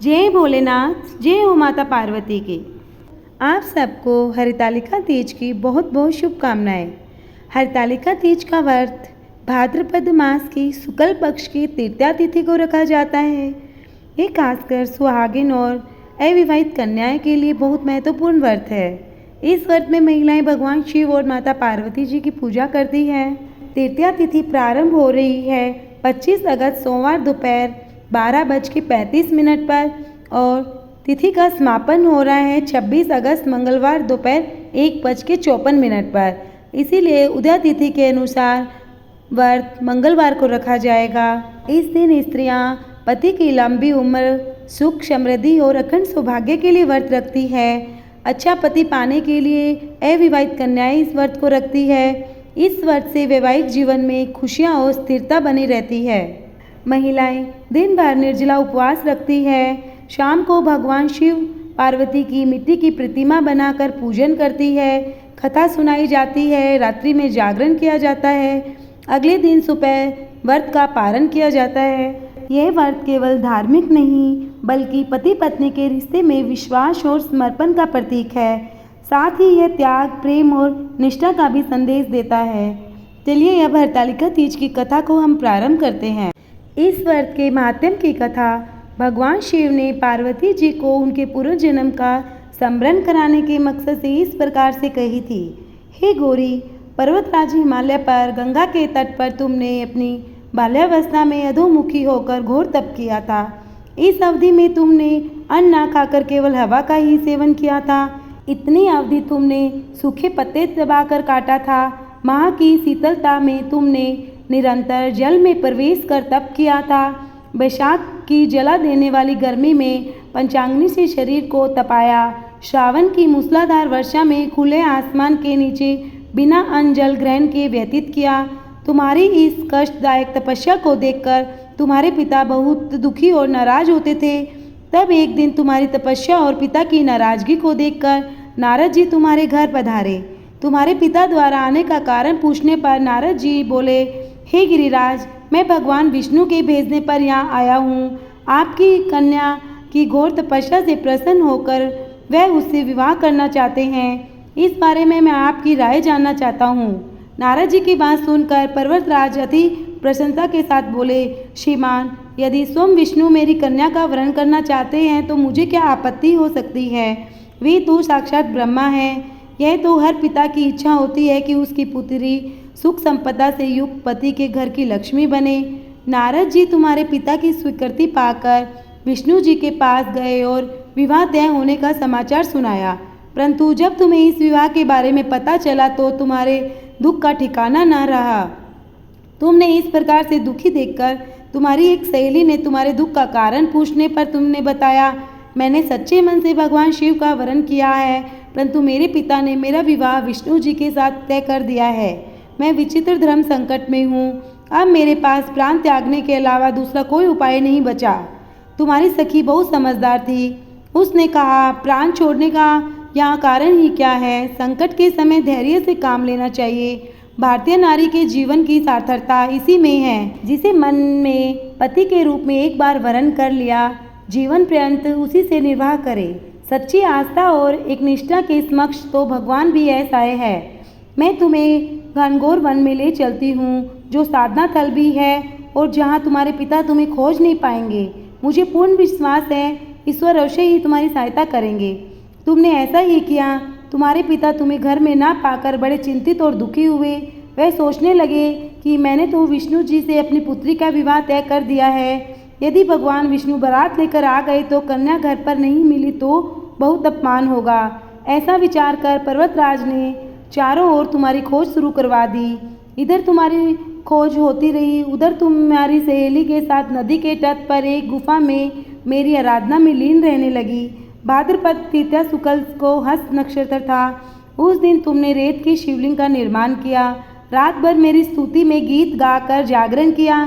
जय भोलेनाथ, जय हो माता पार्वती की। आप सबको हरितालिका तीज की बहुत बहुत शुभकामनाएं। हरितालिका तीज का व्रत भाद्रपद मास की शुक्ल पक्ष की तृतीया तिथि को रखा जाता है। ये खासकर सुहागिन और अविवाहित कन्याएं के लिए बहुत महत्वपूर्ण व्रत है। इस व्रत में महिलाएं भगवान शिव और माता पार्वती जी की पूजा करती हैं। तृतीया तिथि प्रारंभ हो रही है 25 अगस्त सोमवार दोपहर 12:35 पर और तिथि का समापन हो रहा है 26 अगस्त मंगलवार दोपहर 1:54 पर। इसीलिए उदया तिथि के अनुसार व्रत मंगलवार को रखा जाएगा। इस दिन स्त्रियां पति की लंबी उम्र, सुख, समृद्धि और अखंड सौभाग्य के लिए व्रत रखती है। अच्छा पति पाने के लिए अविवाहित कन्याएं इस व्रत को रखती है। इस व्रत से वैवाहिक जीवन में खुशियां और स्थिरता बनी रहती है। महिलाएं दिन भर निर्जला उपवास रखती है। शाम को भगवान शिव पार्वती की मिट्टी की प्रतिमा बनाकर पूजन करती है। कथा सुनाई जाती है। रात्रि में जागरण किया जाता है। अगले दिन सुबह व्रत का पारण किया जाता है। यह व्रत केवल धार्मिक नहीं बल्कि पति पत्नी के रिश्ते में विश्वास और समर्पण का प्रतीक है। साथ ही यह त्याग, प्रेम और निष्ठा का भी संदेश देता है। चलिए अब हरितालिका तीज की कथा को हम प्रारंभ करते हैं। इस व्रत के महात्म्य की कथा भगवान शिव ने पार्वती जी को उनके पूर्व जन्म का स्मरण कराने के मकसद से इस प्रकार से कही थी। हे गौरी, पर्वतराज हिमालय पर गंगा के तट पर तुमने अपनी बाल्यावस्था में अधोमुखी होकर घोर तप किया था। इस अवधि में तुमने अन्न न खाकर केवल हवा का ही सेवन किया था। इतनी अवधि तुमने सूखे पत्ते दबाकर काटा था। माह की शीतलता में तुमने निरंतर जल में प्रवेश कर तप किया था। बैसाख की जला देने वाली गर्मी में पंचाग्नि से शरीर को तपाया। श्रावण की मूसलाधार वर्षा में खुले आसमान के नीचे बिना अन्न जल ग्रहण के व्यतीत किया। तुम्हारी इस कष्टदायक तपस्या को देखकर तुम्हारे पिता बहुत दुखी और नाराज होते थे। तब एक दिन तुम्हारी तपस्या और पिता की नाराजगी को देखकर नारद जी तुम्हारे घर पधारे। तुम्हारे पिता द्वारा आने का कारण पूछने पर नारद जी बोले, हे गिरिराज, मैं भगवान विष्णु के भेजने पर यहाँ आया हूँ। आपकी कन्या की घोर तपस्या से प्रसन्न होकर वह उससे विवाह करना चाहते हैं। इस बारे में मैं आपकी राय जानना चाहता हूँ। नारद जी की बात सुनकर पर्वतराज अति प्रसन्नता के साथ बोले, श्रीमान, यदि स्वयं विष्णु मेरी कन्या का वरण करना चाहते हैं तो मुझे क्या आपत्ति हो सकती है। वे तो साक्षात ब्रह्मा हैं। यह तो हर पिता की इच्छा होती है कि उसकी पुत्री सुख संपदा से युक्त पति के घर की लक्ष्मी बने। नारद जी तुम्हारे पिता की स्वीकृति पाकर विष्णु जी के पास गए और विवाह तय होने का समाचार सुनाया। परंतु जब तुम्हें इस विवाह के बारे में पता चला तो तुम्हारे दुख का ठिकाना न रहा। तुमने इस प्रकार से दुखी देखकर तुम्हारी एक सहेली ने तुम्हारे दुख का कारण पूछने पर तुमने बताया, मैंने सच्चे मन से भगवान शिव का वरण किया है, परंतु मेरे पिता ने मेरा विवाह विष्णु जी के साथ तय कर दिया है। मैं विचित्र धर्म संकट में हूँ। अब मेरे पास प्राण त्यागने के अलावा दूसरा कोई उपाय नहीं बचा। तुम्हारी सखी बहुत समझदार थी। उसने कहा, प्राण छोड़ने का यहाँ कारण ही क्या है। संकट के समय धैर्य से काम लेना चाहिए। भारतीय नारी के जीवन की सार्थकता इसी में है। जिसे मन में पति के रूप में एक बार वरण कर लिया, जीवन पर्यंत उसी से निर्वाह करे। सच्ची आस्था और एक निष्ठा के समक्ष तो भगवान भी ऐसा है। मैं तुम्हें घनघोर वन में ले चलती हूँ, जो साधना थल भी है और जहाँ तुम्हारे पिता तुम्हें खोज नहीं पाएंगे। मुझे पूर्ण विश्वास है ईश्वर अवश्य ही तुम्हारी सहायता करेंगे। तुमने ऐसा ही किया। तुम्हारे पिता तुम्हें घर में ना पाकर बड़े चिंतित और दुखी हुए। वह सोचने लगे कि मैंने तो विष्णु जी से अपनी पुत्री का विवाह तय कर दिया है। यदि भगवान विष्णु बारात लेकर आ गए तो कन्या घर पर नहीं मिली तो बहुत अपमान होगा। ऐसा विचार कर पर्वतराज ने चारों ओर तुम्हारी खोज शुरू करवा दी। इधर तुम्हारी खोज होती रही, उधर तुम्हारी सहेली के साथ नदी के तट पर एक गुफा में मेरी आराधना में लीन रहने लगी। भाद्रपद तृतीया शुक्ल को हस्त नक्षत्र था। उस दिन तुमने रेत की शिवलिंग का निर्माण किया। रात भर मेरी स्तुति में गीत गाकर जागरण किया।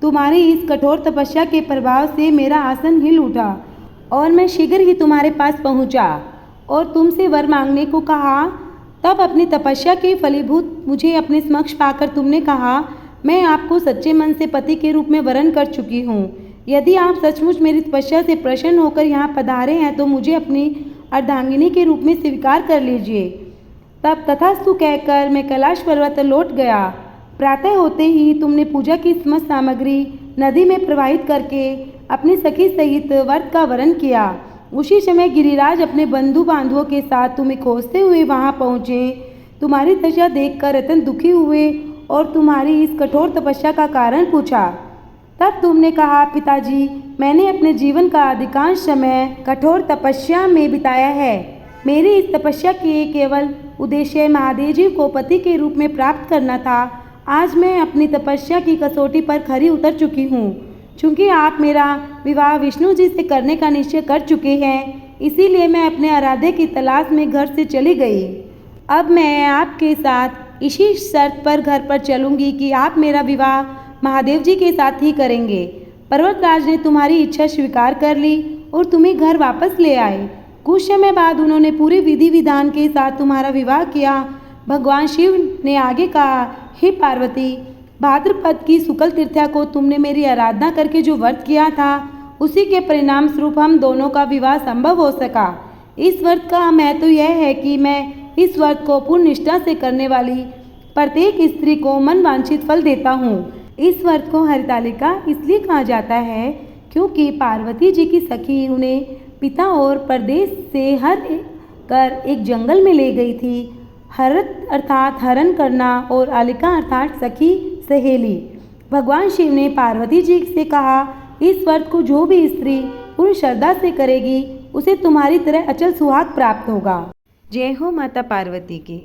तुम्हारी इस कठोर तपस्या के प्रभाव से मेरा आसन हिल उठा और मैं शीघ्र ही तुम्हारे पास पहुंचा और तुमसे वर मांगने को कहा। तब अपनी तपस्या के फलीभूत मुझे अपने समक्ष पाकर तुमने कहा, मैं आपको सच्चे मन से पति के रूप में वरण कर चुकी हूँ। यदि आप सचमुच मेरी तपस्या से प्रसन्न होकर यहाँ पधारे हैं तो मुझे अपनी अर्धांगिनी के रूप में स्वीकार कर लीजिए। तब तथास्तु कहकर मैं कैलाश पर्वत लौट गया। प्रातः होते ही तुमने पूजा की समस्त सामग्री नदी में प्रवाहित करके अपनी सखी सहित व्रत का वर्ण किया। उसी समय गिरिराज अपने बंधु बांधवों के साथ तुम्हें खोजते हुए वहां पहुँचे। तुम्हारी दशा देखकर रतन दुखी हुए और तुम्हारी इस कठोर तपस्या का कारण पूछा। तब तुमने कहा, पिताजी, मैंने अपने जीवन का अधिकांश समय कठोर तपस्या में बिताया है। मेरी इस तपस्या के केवल उद्देश्य महादेव जी को पति के रूप में प्राप्त करना था। आज मैं अपनी तपस्या की कसौटी पर खरी उतर चुकी हूँ। चूँकि आप मेरा विवाह विष्णु जी से करने का निश्चय कर चुके हैं, इसीलिए मैं अपने आराध्य की तलाश में घर से चली गई। अब मैं आपके साथ इसी शर्त पर घर पर चलूँगी कि आप मेरा विवाह महादेव जी के साथ ही करेंगे। पर्वतराज ने तुम्हारी इच्छा स्वीकार कर ली और तुम्हें घर वापस ले आए। कुछ समय बाद उन्होंने पूरे विधि विधान के साथ तुम्हारा विवाह किया। भगवान शिव ने आगे कहा, हे पार्वती, भाद्रपद की शुक्ल तृतीया को तुमने मेरी आराधना करके जो व्रत किया था, उसी के परिणाम स्वरूप हम दोनों का विवाह संभव हो सका। इस व्रत का महत्व यह है कि मैं इस व्रत को पूर्ण निष्ठा से करने वाली प्रत्येक स्त्री को मन वांछित फल देता हूँ। इस व्रत को हरितालिका इसलिए कहा जाता है क्योंकि पार्वती जी की सखी उन्हें पिता और प्रदेश से हर कर एक जंगल में ले गई थी। हरत अर्थात हरण करना और आलिका अर्थात सखी सहेली। भगवान शिव ने पार्वती जी से कहा, इस व्रत को जो भी स्त्री पूर्ण श्रद्धा से करेगी उसे तुम्हारी तरह अचल सुहाग प्राप्त होगा। जय हो माता पार्वती की।